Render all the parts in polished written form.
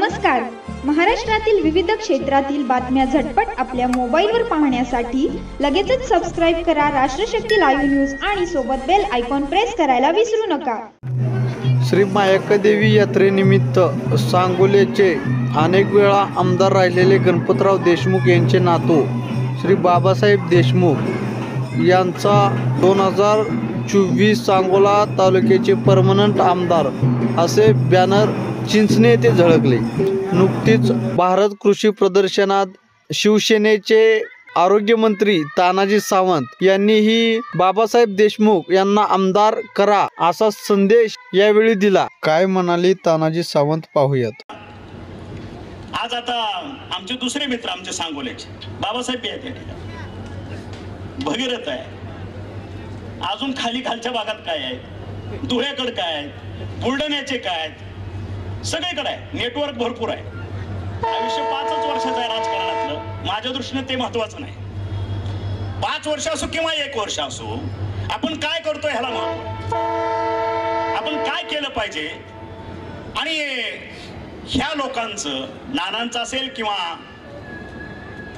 नमस्कार. महाराष्ट्रातील विविध क्षेत्रातील बातम्या झटपट आपल्या मोबाईलवर पाहण्यासाठी लगेचच सबस्क्राइब करा राष्ट्रशक्ती लाईव्ह न्यूज आणि सोबत बेल आयकॉन प्रेस करायला विसरू नका. श्री मायकादेवी यात्रेनिमित्त सांगोलेचे अनेक वेळा आमदार राहिलेले गणपतराव देशमुख यांचे नातू श्री बाबासाहेब देशमुख यांचा 2024 सांगोला तालुक्याचे परमनंट आमदार असे बॅनर चिंचणे येथे झळकले. नुकतीच भारत कृषी प्रदर्शनात शिवसेनेचे आरोग्यमंत्री तानाजी सावंत यांनीही बाबासाहेब देशमुख यांना आमदार करा असा संदेश यावेळी दिला. काय म्हणाले तानाजी सावंत पाहूयात. आज आता आमचे दुसरे मित्र आमचे सांगोल्याचे बाबासाहेब आहेत, भगीरथ आहे, अजून खालच्या भागात काय आहे, धुळ्याकडे काय आहे, बुलढाण्याचे काय आहेत, सगळीकडे आहे. नेटवर्क भरपूर आहे. आयुष्य 5 वर्षाचं आहे राजकारणातलं. माझ्या दृष्टीने ते महत्वाचं नाही. 5 वर्ष असो किंवा 1 वर्ष असो, आपण काय करतोय ह्याला महत्व. आपण काय केलं पाहिजे आणि ह्या लोकांचं नानांचं असेल किंवा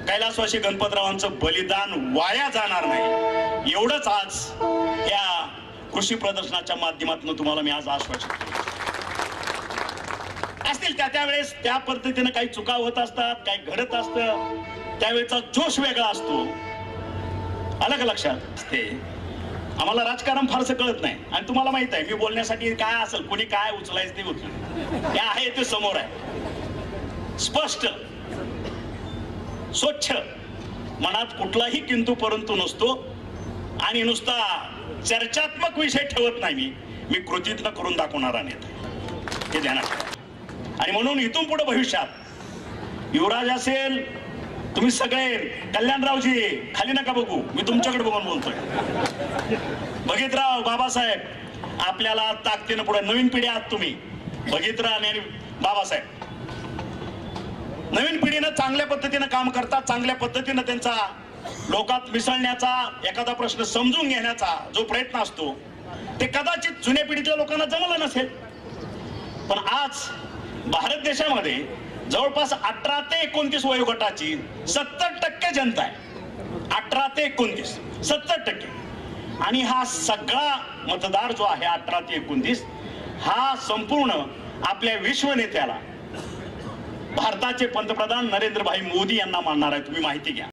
कैलासवासी गणपतरावांचं बलिदान वाया जाणार नाही एवढंच आज या कृषी प्रदर्शनाच्या माध्यमातून तुम्हाला मी आज आश्वासन असतील. त्यावेळेस त्या पद्धतीने काही चुका होत असतात, काही घडत असतं, त्यावेळेचा जोश वेगळा असतो. अलग लक्षात असते. आम्हाला राजकारण फारसं कळत नाही आणि तुम्हाला माहित आहे मी बोलण्यासाठी काय असेल कोणी काय उचलायचं ते उचल हे आहे ते समोर आहे. स्पष्ट स्वच्छ मनात कुठलाही किंतु परंतु नसतो आणि नुसता चर्चात्मक विषय ठेवत नाही. मी कृतीतनं करून दाखवणारा नेता हे ध्यानात ठेवा. आणि म्हणून इथून पुढे भविष्यात युवराज असेल, तुम्ही सगळे कल्याणरावजी खाली नका बघू, मी तुमच्याकडे बघून बोलतोय. भगीरथराव बाबासाहेब आपल्याला ताकदीनं पुढे नवीन पिढी आहात तुम्ही. भगीरथराव आणि बाबासाहेब नवीन पिढीनं चांगल्या पद्धतीनं काम करतात. चांगल्या पद्धतीनं त्यांचा लोकात मिसळण्याचा, एखादा प्रश्न समजून घेण्याचा जो प्रयत्न असतो ते कदाचित जुन्या पिढीतल्या लोकांना जमलं नसेल. पण आज भारत देशामध्ये जवळपास 18 ते 29 वयोगटाची 70% जनता आहे. 18 ते 29 70%. आणि हा सगळा मतदार जो आहे 18 ते 29 हा संपूर्ण आपल्या विश्वनेत्याला भारताचे पंतप्रधान नरेंद्रभाई मोदी यांना मानणार आहे. तुम्ही माहिती घ्या.